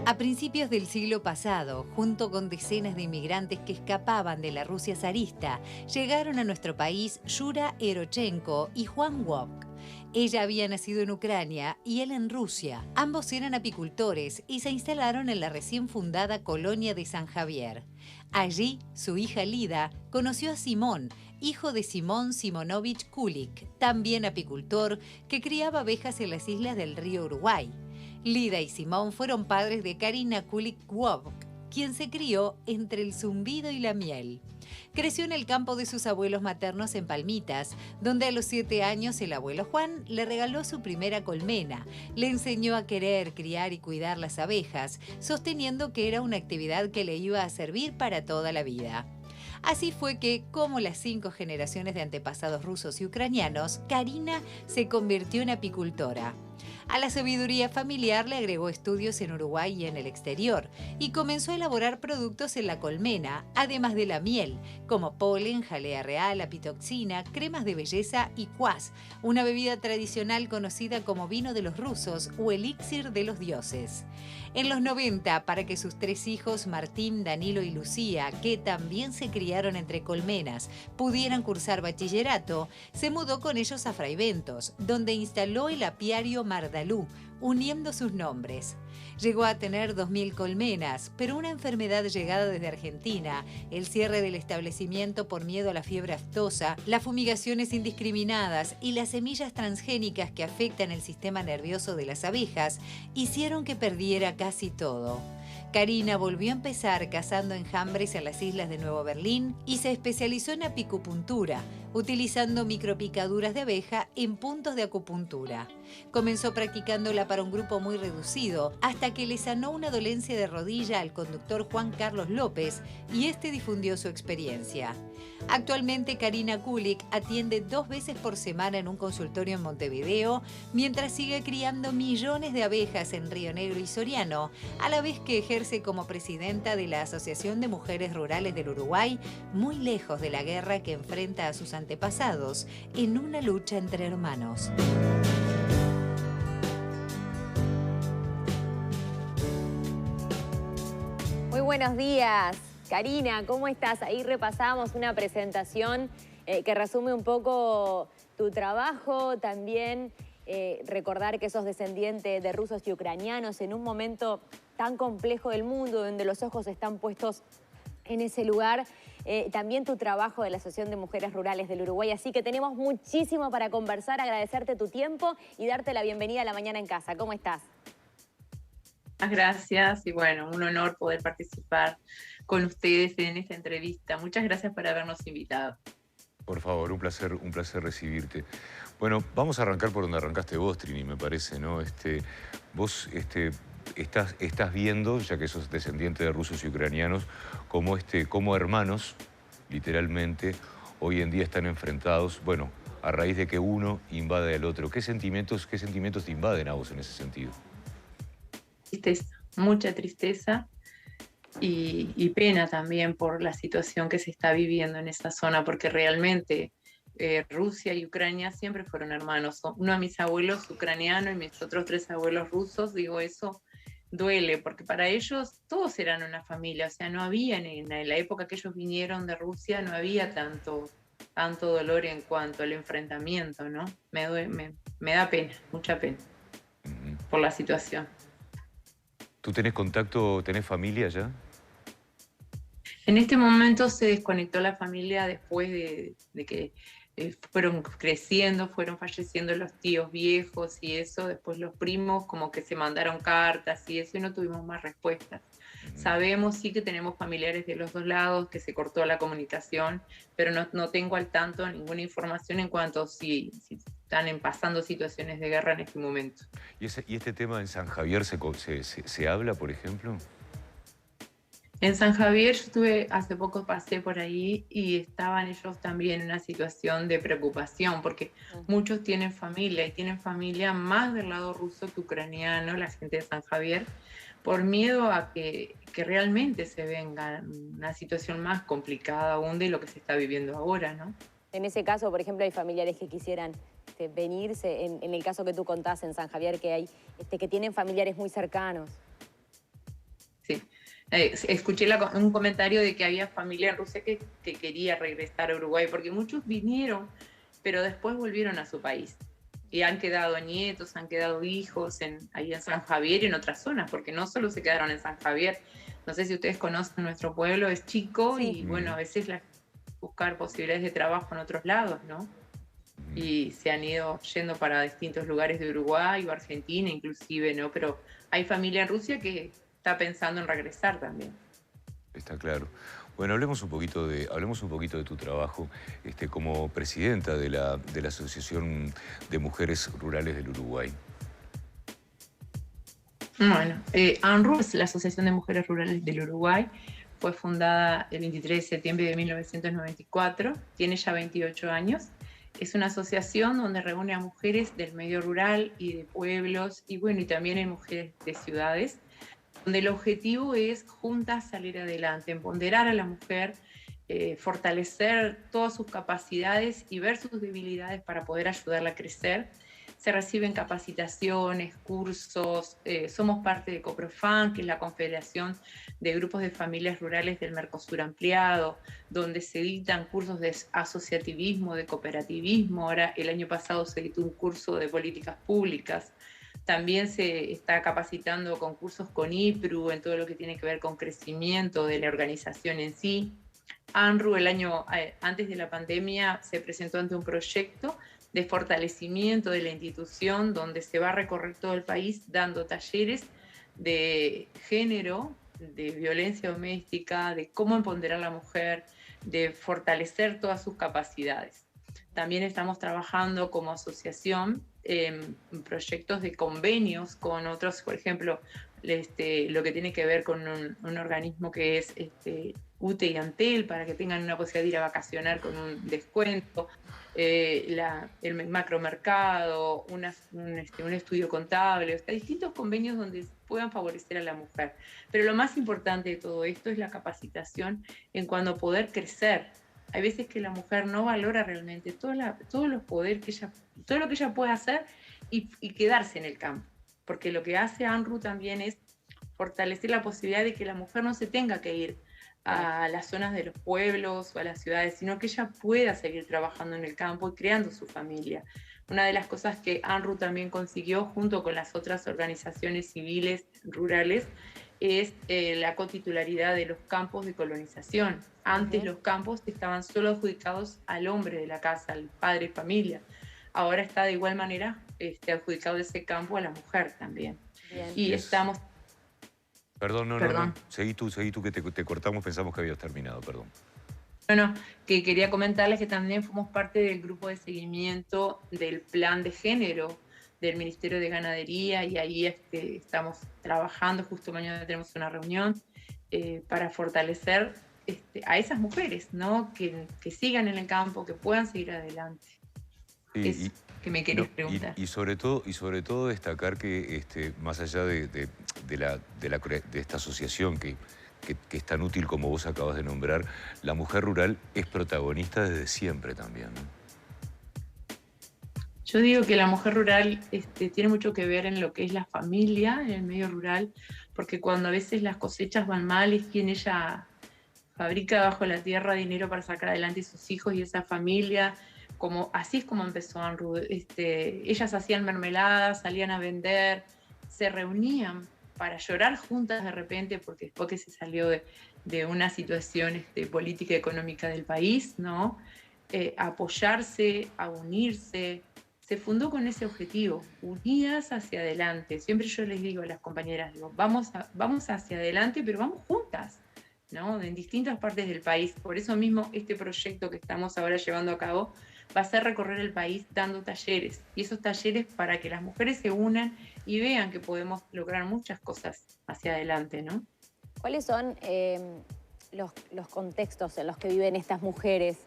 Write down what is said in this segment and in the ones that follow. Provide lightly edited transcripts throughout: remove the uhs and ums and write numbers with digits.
A principios del siglo pasado, junto con decenas de inmigrantes que escapaban de la Rusia zarista, llegaron a nuestro país Yura Erochenko y Juan Wok. Ella había nacido en Ucrania y él en Rusia. Ambos eran apicultores y se instalaron en la recién fundada colonia de San Javier. Allí, su hija Lida conoció a Simón, hijo de Simón Simonovich Kulik, también apicultor, que criaba abejas en las islas del río Uruguay. Lida y Simón fueron padres de Karina Kulik-Wok, quien se crió entre el zumbido y la miel. Creció en el campo de sus abuelos maternos en Palmitas, donde a los 7 años el abuelo Juan le regaló su primera colmena, le enseñó a querer, criar y cuidar las abejas, sosteniendo que era una actividad que le iba a servir para toda la vida. Así fue que, como las 5 generaciones de antepasados rusos y ucranianos, Karina se convirtió en apicultora. A la sabiduría familiar le agregó estudios en Uruguay y en el exterior, y comenzó a elaborar productos en la colmena, además de la miel, como polen, jalea real, apitoxina, cremas de belleza y cuas, una bebida tradicional conocida como vino de los rusos o elixir de los dioses. En los 90, para que sus 3 hijos, Martín, Danilo y Lucía, que también se criaron entre colmenas, pudieran cursar bachillerato, se mudó con ellos a Fraiventos, donde instaló el apiario Mardalú, uniendo sus nombres. Llegó a tener 2.000 colmenas, pero una enfermedad llegada desde Argentina, el cierre del establecimiento por miedo a la fiebre aftosa, las fumigaciones indiscriminadas y las semillas transgénicas que afectan el sistema nervioso de las abejas, hicieron que perdiera casi todo. Karina volvió a empezar cazando enjambres en las islas de Nuevo Berlín y se especializó en apicupuntura, utilizando micropicaduras de abeja en puntos de acupuntura. Comenzó practicándola para un grupo muy reducido hasta que le sanó una dolencia de rodilla al conductor Juan Carlos López y este difundió su experiencia. Actualmente Karina Kulik atiende 2 veces por semana en un consultorio en Montevideo, mientras sigue criando millones de abejas en Río Negro y Soriano, a la vez que ejerce como presidenta de la Asociación de Mujeres Rurales del Uruguay, muy lejos de la guerra que enfrenta a sus antepasados en una lucha entre hermanos. Muy buenos días, Karina, ¿cómo estás? Ahí repasamos una presentación que resume un poco tu trabajo, también recordar que sos descendiente de rusos y ucranianos en un momento tan complejo del mundo, donde los ojos están puestos en ese lugar. También tu trabajo de la Asociación de Mujeres Rurales del Uruguay. Así que tenemos muchísimo para conversar, agradecerte tu tiempo y darte la bienvenida a La Mañana en Casa. ¿Cómo estás? Gracias y bueno, un honor poder participar con ustedes en esta entrevista. Muchas gracias por habernos invitado. Por favor, un placer recibirte. Bueno, vamos a arrancar por donde arrancaste vos, Trini, me parece, ¿no? Vos estás viendo, ya que sos descendiente de rusos y ucranianos, cómo hermanos, literalmente, hoy en día están enfrentados, bueno, a raíz de que uno invade al otro. ¿Qué sentimientos te invaden a vos en ese sentido? Tristeza, mucha tristeza y pena también por la situación que se está viviendo en esa zona, porque realmente Rusia y Ucrania siempre fueron hermanos. Uno de mis abuelos ucraniano y mis otros 3 abuelos rusos, digo, eso duele, porque para ellos todos eran una familia, o sea, no había, en la época que ellos vinieron de Rusia, no había tanto dolor en cuanto al enfrentamiento, ¿no? Me da pena, mucha pena por la situación. ¿Tú tenés contacto, tenés familia ya? En este momento se desconectó la familia después de que fueron creciendo, fueron falleciendo los tíos viejos y eso, después los primos como que se mandaron cartas y eso y no tuvimos más respuestas. Sabemos sí que tenemos familiares de los 2 lados, que se cortó la comunicación, pero no tengo al tanto ninguna información en cuanto a si están pasando situaciones de guerra en este momento. ¿Y este tema en San Javier se habla, por ejemplo? En San Javier yo hace poco pasé por ahí y estaban ellos también en una situación de preocupación porque muchos tienen familia y tienen familia más del lado ruso que ucraniano, la gente de San Javier, por miedo a que realmente se venga una situación más complicada aún de lo que se está viviendo ahora, ¿no? En ese caso, por ejemplo, hay familiares que quisieran venirse, en el caso que tú contás en San Javier, que hay que tienen familiares muy cercanos. Sí. Escuché un comentario de que había familia en Rusia que quería regresar a Uruguay, porque muchos vinieron, pero después volvieron a su país. Y han quedado nietos, han quedado hijos ahí en San Javier y en otras zonas, porque no solo se quedaron en San Javier. No sé si ustedes conocen nuestro pueblo, es chico Sí. y bueno, a veces buscar posibilidades de trabajo en otros lados, ¿no? Y se han ido yendo para distintos lugares de Uruguay o Argentina inclusive, ¿no? Pero hay familia en Rusia que está pensando en regresar también. Está claro. Bueno, hablemos un poquito de tu trabajo como presidenta de la Asociación de Mujeres Rurales del Uruguay. Bueno, ANRU es la Asociación de Mujeres Rurales del Uruguay. Fue fundada el 23 de septiembre de 1994, tiene ya 28 años. Es una asociación donde reúne a mujeres del medio rural y de pueblos, y bueno, y también hay mujeres de ciudades, donde el objetivo es juntas salir adelante, empoderar a la mujer, fortalecer todas sus capacidades y ver sus debilidades para poder ayudarla a crecer. Se reciben capacitaciones, cursos, somos parte de COPROFAN, que es la Confederación de Grupos de Familias Rurales del Mercosur Ampliado, donde se dictan cursos de asociativismo, de cooperativismo. Ahora, el año pasado se dictó un curso de políticas públicas. También se está capacitando con cursos con IPRU en todo lo que tiene que ver con crecimiento de la organización en sí. ANRU el año antes de la pandemia se presentó ante un proyecto de fortalecimiento de la institución donde se va a recorrer todo el país dando talleres de género, de violencia doméstica, de cómo empoderar a la mujer, de fortalecer todas sus capacidades. También estamos trabajando como asociación en proyectos de convenios con otros, por ejemplo, lo que tiene que ver con un organismo que es UTE y Antel, para que tengan una posibilidad de ir a vacacionar con un descuento, el macromercado, un estudio contable, o sea, distintos convenios donde puedan favorecer a la mujer. Pero lo más importante de todo esto es la capacitación en cuanto a poder crecer. Hay veces que la mujer no valora realmente todos los poderes todo lo que ella puede hacer y quedarse en el campo. Porque lo que hace ANRU también es fortalecer la posibilidad de que la mujer no se tenga que ir a las zonas de los pueblos o a las ciudades, sino que ella pueda seguir trabajando en el campo y creando su familia. Una de las cosas que ANRU también consiguió junto con las otras organizaciones civiles rurales es la cotitularidad de los campos de colonización. Antes los campos estaban solo adjudicados al hombre de la casa, al padre de familia. Ahora está de igual manera adjudicado ese campo a la mujer también. Bien. Y estamos... Perdón, no. Seguí tú que te cortamos, pensamos que habías terminado, perdón. Bueno, que quería comentarles que también fuimos parte del grupo de seguimiento del plan de género del Ministerio de Ganadería y ahí estamos trabajando, justo mañana tenemos una reunión para fortalecer a esas mujeres, ¿no? Que sigan en el campo, que puedan seguir adelante. Sí, Eso que me querías preguntar. Y sobre todo destacar que más allá de esta asociación que es tan útil como vos acabas de nombrar, la mujer rural es protagonista desde siempre también, ¿no? Yo digo que la mujer rural tiene mucho que ver en lo que es la familia, en el medio rural, porque cuando a veces las cosechas van mal es quien ella fabrica bajo la tierra dinero para sacar adelante a sus hijos y esa familia. Así es como empezó ANRU. Ellas hacían mermeladas, salían a vender, se reunían para llorar juntas de repente, porque después que se salió de una situación política y económica del país, ¿no? A apoyarse, a unirse. Se fundó con ese objetivo, unidas hacia adelante. Siempre yo les digo a las compañeras, vamos hacia adelante, pero vamos juntas, ¿no? En distintas partes del país. Por eso mismo este proyecto que estamos ahora llevando a cabo va a ser recorrer el país dando talleres. Y esos talleres para que las mujeres se unan y vean que podemos lograr muchas cosas hacia adelante, ¿no? ¿Cuáles son los contextos en los que viven estas mujeres?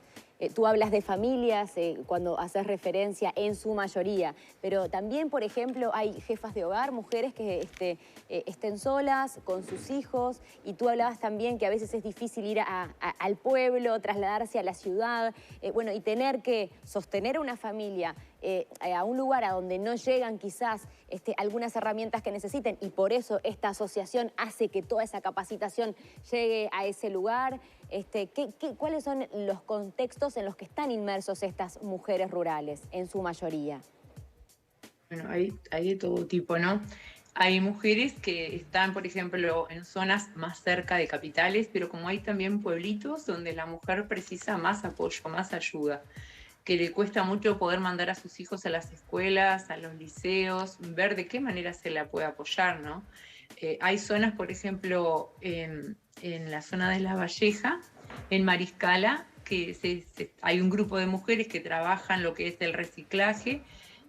Tú hablas de familias cuando haces referencia en su mayoría, pero también, por ejemplo, hay jefas de hogar, mujeres que estén solas con sus hijos, y tú hablabas también que a veces es difícil ir al pueblo, trasladarse a la ciudad, bueno, y tener que sostener una familia a un lugar a donde no llegan quizás algunas herramientas que necesiten, y por eso esta asociación hace que toda esa capacitación llegue a ese lugar. ¿Cuáles son los contextos en los que están inmersos estas mujeres rurales, en su mayoría? Bueno, hay de todo tipo, ¿no? Hay mujeres que están, por ejemplo, en zonas más cerca de capitales, pero como hay también pueblitos donde la mujer precisa más apoyo, más ayuda, que le cuesta mucho poder mandar a sus hijos a las escuelas, a los liceos, ver de qué manera se la puede apoyar, ¿no? Hay zonas, por ejemplo, en la zona de La Valleja, en Mariscala, que hay un grupo de mujeres que trabajan lo que es el reciclaje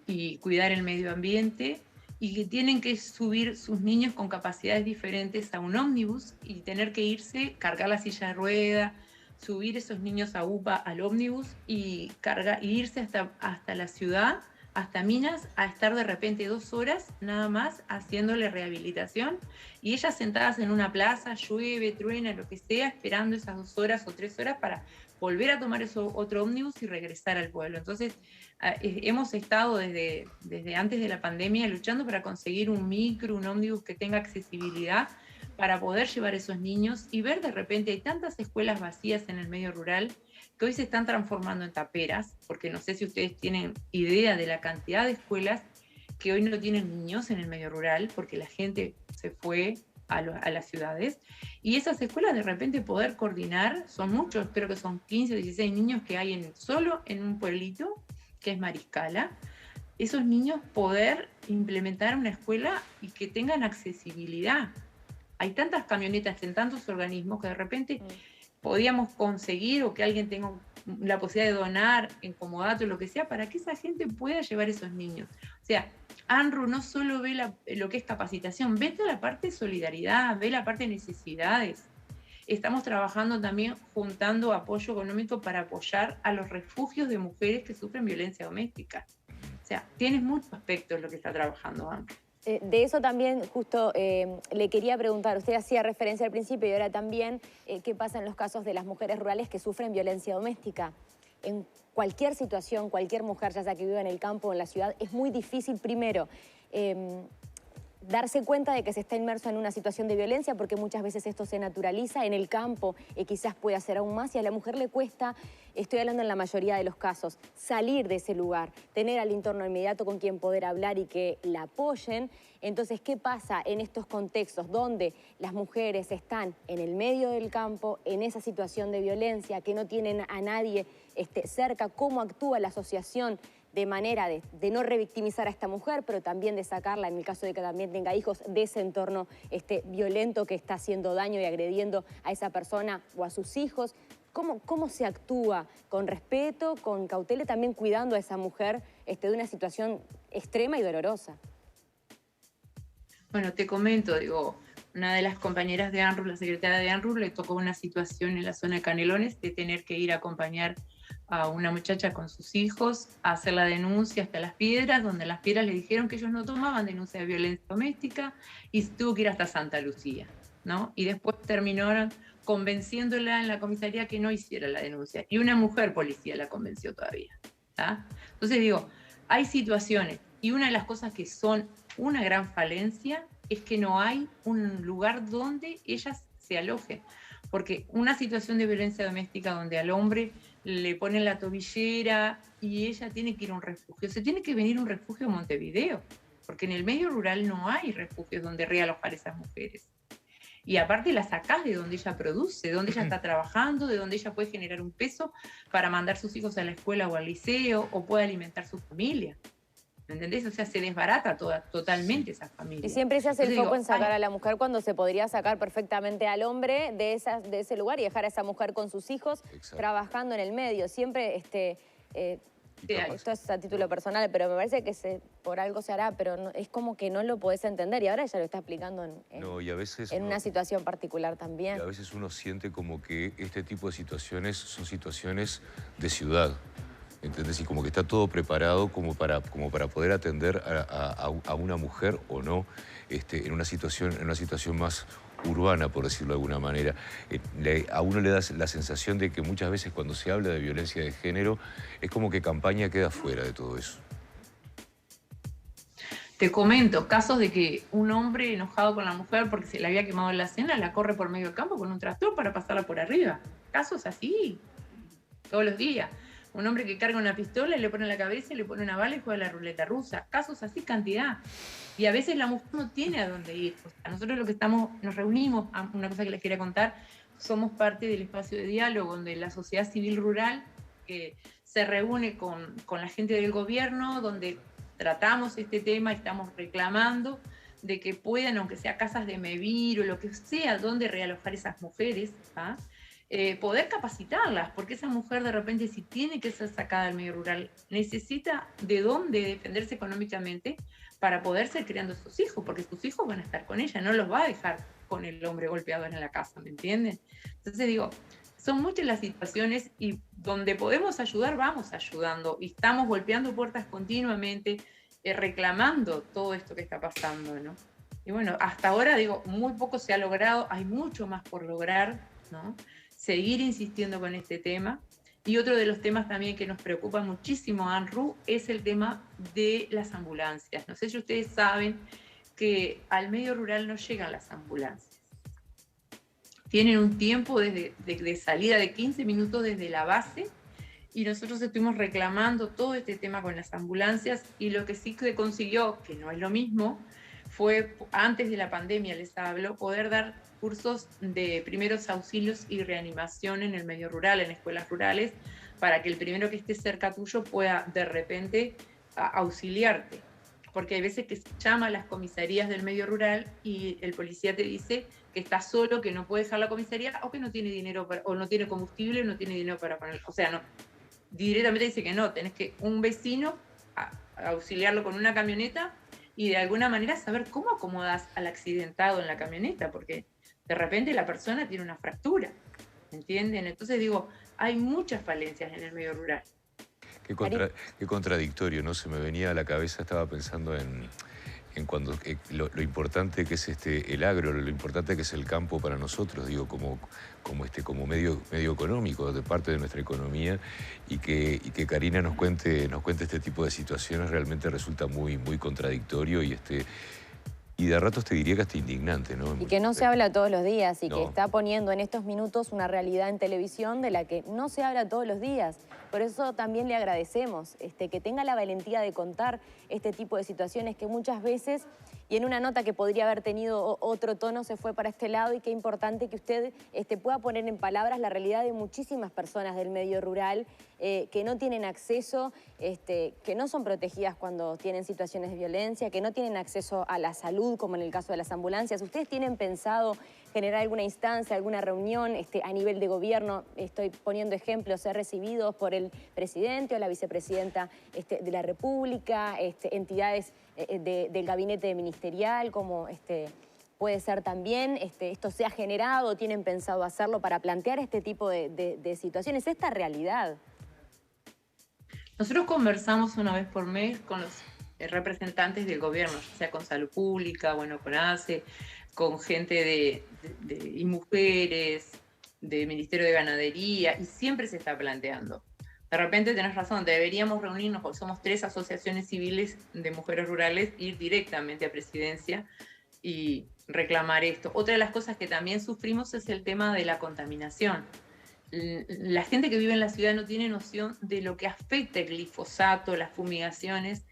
y cuidar el medio ambiente, y que tienen que subir sus niños con capacidades diferentes a un ómnibus y tener que irse, cargar la silla de rueda, subir esos niños a UPA al ómnibus y irse hasta la ciudad, hasta Minas, a estar de repente 2 horas nada más haciéndole rehabilitación, y ellas sentadas en una plaza, llueve, truena, lo que sea, esperando esas 2 horas o 3 horas para volver a tomar otro ómnibus y regresar al pueblo. Entonces, hemos estado desde antes de la pandemia luchando para conseguir un ómnibus que tenga accesibilidad para poder llevar a esos niños, y ver de repente hay tantas escuelas vacías en el medio rural que hoy se están transformando en taperas, porque no sé si ustedes tienen idea de la cantidad de escuelas que hoy no tienen niños en el medio rural, porque la gente se fue a las ciudades, y esas escuelas de repente poder coordinar, son muchos, creo que son 15 o 16 niños que hay solo en un pueblito, que es Mariscala, esos niños poder implementar una escuela y que tengan accesibilidad. Hay tantas camionetas en tantos organismos que de repente podíamos conseguir, o que alguien tenga la posibilidad de donar en comodato, lo que sea, para que esa gente pueda llevar esos niños. O sea, ANRU no solo ve lo que es capacitación, ve toda la parte de solidaridad, ve la parte de necesidades. Estamos trabajando también juntando apoyo económico para apoyar a los refugios de mujeres que sufren violencia doméstica. O sea, tienes muchos aspectos lo que está trabajando ANRU. De eso también justo le quería preguntar, usted hacía referencia al principio y ahora también, ¿qué pasa en los casos de las mujeres rurales que sufren violencia doméstica? En cualquier situación, cualquier mujer, ya sea que viva en el campo o en la ciudad, es muy difícil primero darse cuenta de que se está inmerso en una situación de violencia, porque muchas veces esto se naturaliza en el campo y quizás puede hacer aún más, y a la mujer le cuesta, estoy hablando en la mayoría de los casos, salir de ese lugar, tener al entorno inmediato con quien poder hablar y que la apoyen. Entonces, ¿qué pasa en estos contextos donde las mujeres están en el medio del campo, en esa situación de violencia, que no tienen a nadie cerca? ¿Cómo actúa la asociación de manera de no revictimizar a esta mujer, pero también de sacarla, en el caso de que también tenga hijos, de ese entorno violento que está haciendo daño y agrediendo a esa persona o a sus hijos? ¿Cómo se actúa? ¿Con respeto, con cautela, también cuidando a esa mujer de una situación extrema y dolorosa? Bueno, te comento, una de las compañeras de ANRU, la secretaria de ANRU, le tocó una situación en la zona de Canelones de tener que ir a acompañar a una muchacha con sus hijos a hacer la denuncia hasta Las Piedras, donde Las Piedras le dijeron que ellos no tomaban denuncia de violencia doméstica, y tuvo que ir hasta Santa Lucía, ¿no? Y después terminaron convenciéndola en la comisaría que no hiciera la denuncia, y una mujer policía la convenció todavía, ¿tá? Entonces hay situaciones, y una de las cosas que son una gran falencia es que no hay un lugar donde ellas se alojen, porque una situación de violencia doméstica donde al hombre le ponen la tobillera y ella tiene que ir a un refugio, se tiene que venir a un refugio a Montevideo, porque en el medio rural no hay refugios donde realojar a esas mujeres. Y aparte la sacás de donde ella produce, de donde ella está trabajando, de donde ella puede generar un peso para mandar sus hijos a la escuela o al liceo, o puede alimentar su familia. ¿Me entendés? O sea, se desbarata totalmente esa familia. Y siempre se hace el foco en sacar a la mujer cuando se podría sacar perfectamente al hombre de ese lugar y dejar a esa mujer con sus hijos. Exacto. Trabajando en el medio. Siempre, esto es a título personal, pero me parece que por algo se hará, pero no, es como que no lo podés entender, y ahora ella lo está explicando en una situación particular también. Y a veces uno siente como que este tipo de situaciones son situaciones de ciudad. ¿Entendés? Y como que está todo preparado como para poder atender a una mujer o no en una situación más urbana, por decirlo de alguna manera. A uno le da la sensación de que muchas veces cuando se habla de violencia de género es como que Campaña queda fuera de todo eso. Te comento, casos de que un hombre enojado con la mujer porque se le había quemado la cena, la corre por medio del campo con un tractor para pasarla por arriba. Casos así, todos los días. Un hombre que carga una pistola y le pone en la cabeza y le pone una bala y juega a la ruleta rusa. Casos así, cantidad. Y a veces la mujer no tiene a dónde ir. O sea, nosotros lo que nos reunimos, una cosa que les quería contar, somos parte del espacio de diálogo donde la sociedad civil rural se reúne con la gente del gobierno, donde tratamos este tema y estamos reclamando de que puedan, aunque sea casas de Mevir o lo que sea, donde realojar esas mujeres, ¿ah? Poder capacitarlas, porque esa mujer de repente si tiene que ser sacada del medio rural, necesita de dónde defenderse económicamente para poder seguir criando a sus hijos, porque sus hijos van a estar con ella, no los va a dejar con el hombre golpeador en la casa, ¿me entienden? Entonces digo, son muchas las situaciones y donde podemos ayudar, vamos ayudando y estamos golpeando puertas continuamente, reclamando todo esto que está pasando, ¿no? Y bueno, hasta ahora digo, muy poco se ha logrado, hay mucho más por lograr, ¿no? Seguir insistiendo con este tema. Y otro de los temas también que nos preocupa muchísimo, ANRU, es el tema de las ambulancias. No sé si ustedes saben que al medio rural no llegan las ambulancias. Tienen un tiempo de salida de 15 minutos desde la base y nosotros estuvimos reclamando todo este tema con las ambulancias y lo que sí se consiguió, que no es lo mismo, fue antes de la pandemia, les hablo, poder dar cursos de primeros auxilios y reanimación en el medio rural, en escuelas rurales, para que el primero que esté cerca tuyo pueda de repente auxiliarte. Porque hay veces que se llama a las comisarías del medio rural y el policía te dice que está solo, que no puede dejar la comisaría o que no tiene dinero o no tiene combustible o no tiene dinero para poner. O sea, no, directamente dice que no, tenés que un vecino auxiliarlo con una camioneta y de alguna manera saber cómo acomodas al accidentado en la camioneta, porque de repente la persona tiene una fractura, ¿entienden? Entonces digo, hay muchas falencias en el medio rural. Qué contradictorio, ¿no? Se me venía a la cabeza, estaba pensando en cuando lo importante que es el agro, lo importante que es el campo para nosotros, digo, como medio económico, de parte de nuestra economía, y que Karina nos cuente este tipo de situaciones realmente resulta muy, muy contradictorio y de ratos te diría que hasta indignante, ¿no? Y que no se habla todos los días y no. que está poniendo en estos minutos una realidad en televisión de la que no se habla todos los días. Por eso también le agradecemos que tenga la valentía de contar este tipo de situaciones que muchas veces, y en una nota que podría haber tenido otro tono, se fue para este lado, y qué importante que usted pueda poner en palabras la realidad de muchísimas personas del medio rural que no tienen acceso, que no son protegidas cuando tienen situaciones de violencia, que no tienen acceso a la salud, como en el caso de las ambulancias. ¿Ustedes tienen pensado generar alguna instancia, alguna reunión a nivel de gobierno? Estoy poniendo ejemplos, ser recibidos por el presidente o la vicepresidenta de la República, entidades del gabinete ministerial, como puede ser también, esto se ha generado, tienen pensado hacerlo para plantear este tipo de situaciones, esta realidad. Nosotros conversamos una vez por mes con los representantes del gobierno, ya sea con Salud Pública, bueno, con ACE, con gente y mujeres, del Ministerio de Ganadería, y siempre se está planteando. De repente tenés razón, deberíamos reunirnos, porque somos 3 asociaciones civiles de mujeres rurales, ir directamente a Presidencia y reclamar esto. Otra de las cosas que también sufrimos es el tema de la contaminación. La gente que vive en la ciudad no tiene noción de lo que afecta el glifosato, las fumigaciones,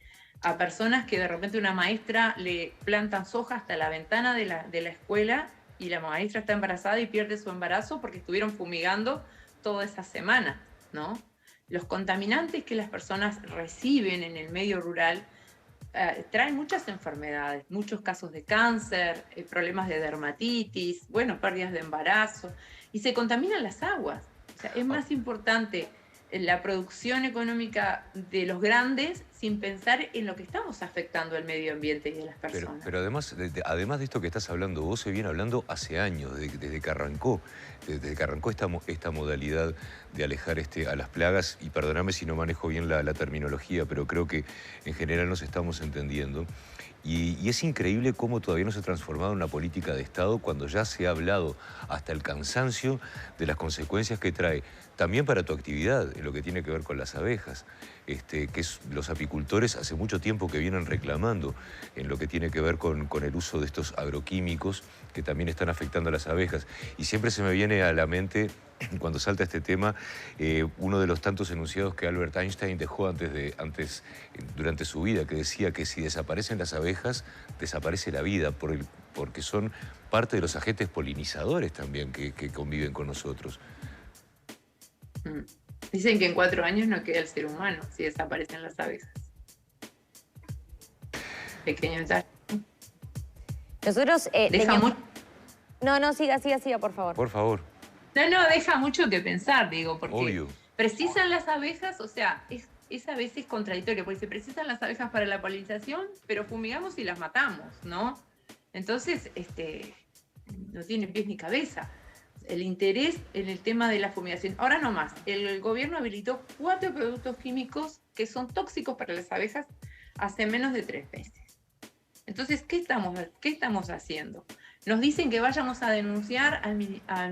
a personas que de repente una maestra le plantan soja hasta la ventana de la escuela y la maestra está embarazada y pierde su embarazo porque estuvieron fumigando toda esa semana, ¿no? Los contaminantes que las personas reciben en el medio rural traen muchas enfermedades, muchos casos de cáncer, problemas de dermatitis, bueno, pérdidas de embarazo, y se contaminan las aguas. O sea, es más importante la producción económica de los grandes sin pensar en lo que estamos afectando al medio ambiente y a las personas. Pero además de esto que estás hablando, vos se viene hablando hace años, desde que arrancó esta modalidad de alejar a las plagas, y perdóname si no manejo bien la terminología, pero creo que en general nos estamos entendiendo. Y es increíble cómo todavía no se ha transformado en una política de Estado cuando ya se ha hablado hasta el cansancio de las consecuencias que trae, también para tu actividad, en lo que tiene que ver con las abejas. los apicultores hace mucho tiempo que vienen reclamando en lo que tiene que ver con el uso de estos agroquímicos que también están afectando a las abejas. Y siempre se me viene a la mente, cuando salta este tema, uno de los tantos enunciados que Albert Einstein dejó durante su vida, que decía que si desaparecen las abejas, desaparece la vida, porque son parte de los agentes polinizadores también que conviven con nosotros. Dicen que en 4 años no queda el ser humano si desaparecen las abejas. Pequeño detalle. Nosotros... No, siga, por favor. Por favor. No, deja mucho que pensar, digo, porque obvio. Precisan las abejas, o sea, es a veces contradictorio, porque se precisan las abejas para la polinización, pero fumigamos y las matamos, ¿no? Entonces, no tiene pies ni cabeza. El interés en el tema de la fumigación. Ahora no más. El gobierno habilitó 4 productos químicos que son tóxicos para las abejas hace menos de 3 meses. Entonces, ¿qué estamos haciendo? Nos dicen que vayamos a denunciar al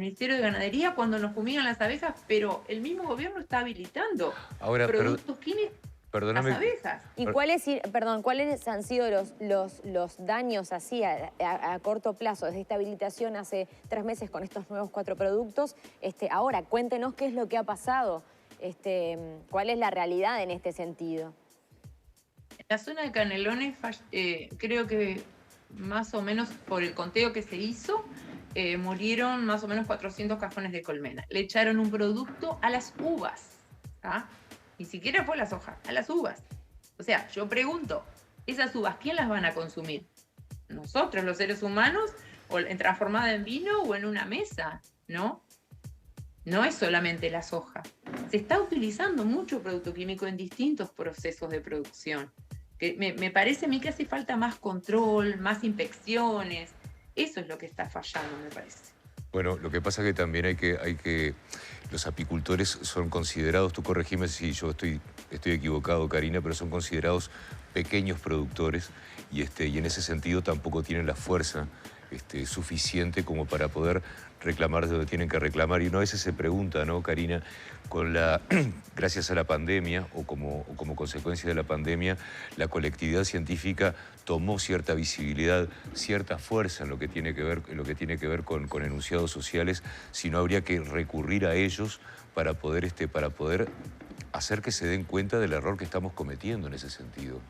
Ministerio de Ganadería cuando nos fumigan las abejas, pero el mismo gobierno está habilitando productos químicos para las abejas. ¿Y cuáles han sido los daños así a corto plazo, desde esta habilitación hace 3 meses con estos nuevos 4 productos? Ahora, cuéntenos qué es lo que ha pasado, cuál es la realidad en este sentido. En la zona de Canelones, creo que más o menos por el conteo que se hizo, murieron más o menos 400 cajones de colmena. Le echaron un producto a las uvas, ¿ah? Ni siquiera fue a las hojas, a las uvas. O sea, yo pregunto, ¿esas uvas quién las van a consumir? ¿Nosotros, los seres humanos? ¿O transformada en vino o en una mesa? ¿No? No es solamente la soja. Se está utilizando mucho producto químico en distintos procesos de producción. Que me parece a mí que hace falta más control, más inspecciones. Eso es lo que está fallando, me parece. Bueno, lo que pasa es que también hay que los apicultores son considerados, tú corregime si yo estoy equivocado, Karina, pero son considerados pequeños productores y en ese sentido tampoco tienen la fuerza suficiente como para poder reclamar de donde tienen que reclamar. Y uno a veces se pregunta, ¿no, Karina? Gracias a la pandemia o como consecuencia de la pandemia, la colectividad científica tomó cierta visibilidad, cierta fuerza en lo que tiene que ver con enunciados sociales, si no habría que recurrir a ellos para poder hacer que se den cuenta del error que estamos cometiendo en ese sentido.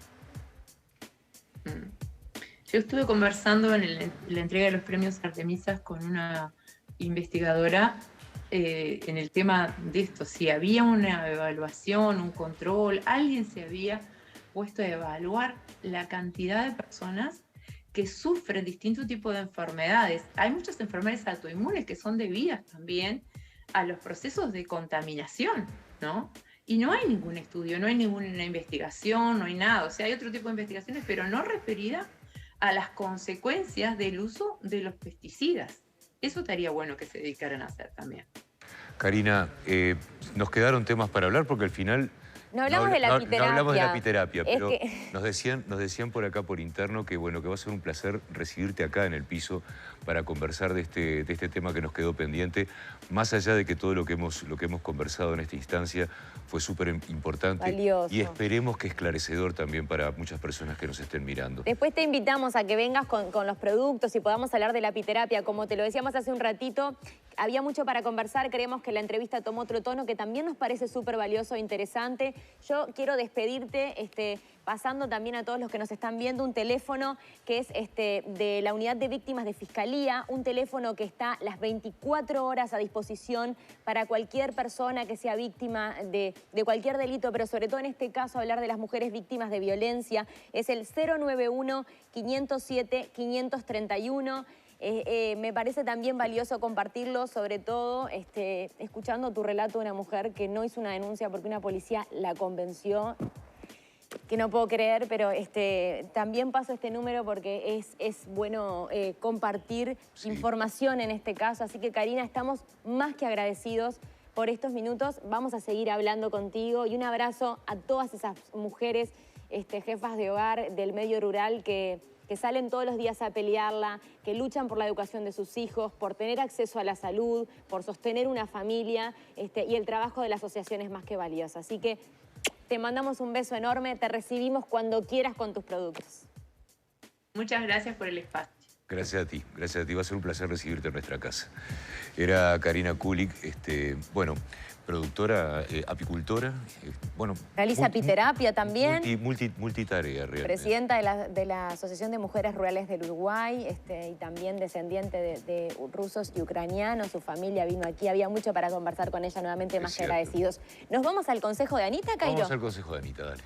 Yo estuve conversando en la entrega de los premios Artemisas con una investigadora en el tema de esto, si había una evaluación, un control, alguien se había puesto a evaluar la cantidad de personas que sufren distintos tipos de enfermedades. Hay muchas enfermedades autoinmunes que son debidas también a los procesos de contaminación, ¿no? Y no hay ningún estudio, no hay ninguna investigación, no hay nada. O sea, hay otro tipo de investigaciones, pero no referida a las consecuencias del uso de los pesticidas. Eso estaría bueno que se dedicaran a hacer también. Karina, nos quedaron temas para hablar porque al final... No hablamos de la apiterapia. No hablamos de la apiterapia, pero que... nos decían por acá por interno que bueno, que va a ser un placer recibirte acá en el piso para conversar de este tema que nos quedó pendiente, más allá de que todo lo que hemos conversado en esta instancia fue súper importante. Valioso. Y esperemos que esclarecedor también para muchas personas que nos estén mirando. Después te invitamos a que vengas con los productos y podamos hablar de la apiterapia. Como te lo decíamos hace un ratito, había mucho para conversar, creemos que la entrevista tomó otro tono que también nos parece súper valioso e interesante. Yo quiero despedirte pasando también a todos los que nos están viendo un teléfono que es de la Unidad de Víctimas de Fiscalía, un teléfono que está las 24 horas a disposición para cualquier persona que sea víctima de cualquier delito, pero sobre todo en este caso hablar de las mujeres víctimas de violencia. Es el 091-507-531. Me parece también valioso compartirlo, sobre todo escuchando tu relato de una mujer que no hizo una denuncia porque una policía la convenció, que no puedo creer, pero también paso este número porque es bueno compartir información en este caso. Así que, Karina, estamos más que agradecidos por estos minutos. Vamos a seguir hablando contigo y un abrazo a todas esas mujeres, jefas de hogar del medio rural que salen todos los días a pelearla, que luchan por la educación de sus hijos, por tener acceso a la salud, por sostener una familia, y el trabajo de la asociación es más que valioso. Así que te mandamos un beso enorme, te recibimos cuando quieras con tus productos. Muchas gracias por el espacio. Gracias a ti, va a ser un placer recibirte en nuestra casa. Era Karina Kulik, bueno, productora, apicultora, bueno... Realiza apiterapia también. Multitarea, realmente. Presidenta de la Asociación de Mujeres Rurales del Uruguay, y también descendiente de rusos y ucranianos. Su familia vino aquí, había mucho para conversar con ella, nuevamente más que agradecidos. ¿Nos vamos al consejo de Anita, Cairo? Vamos al consejo de Anita, dale.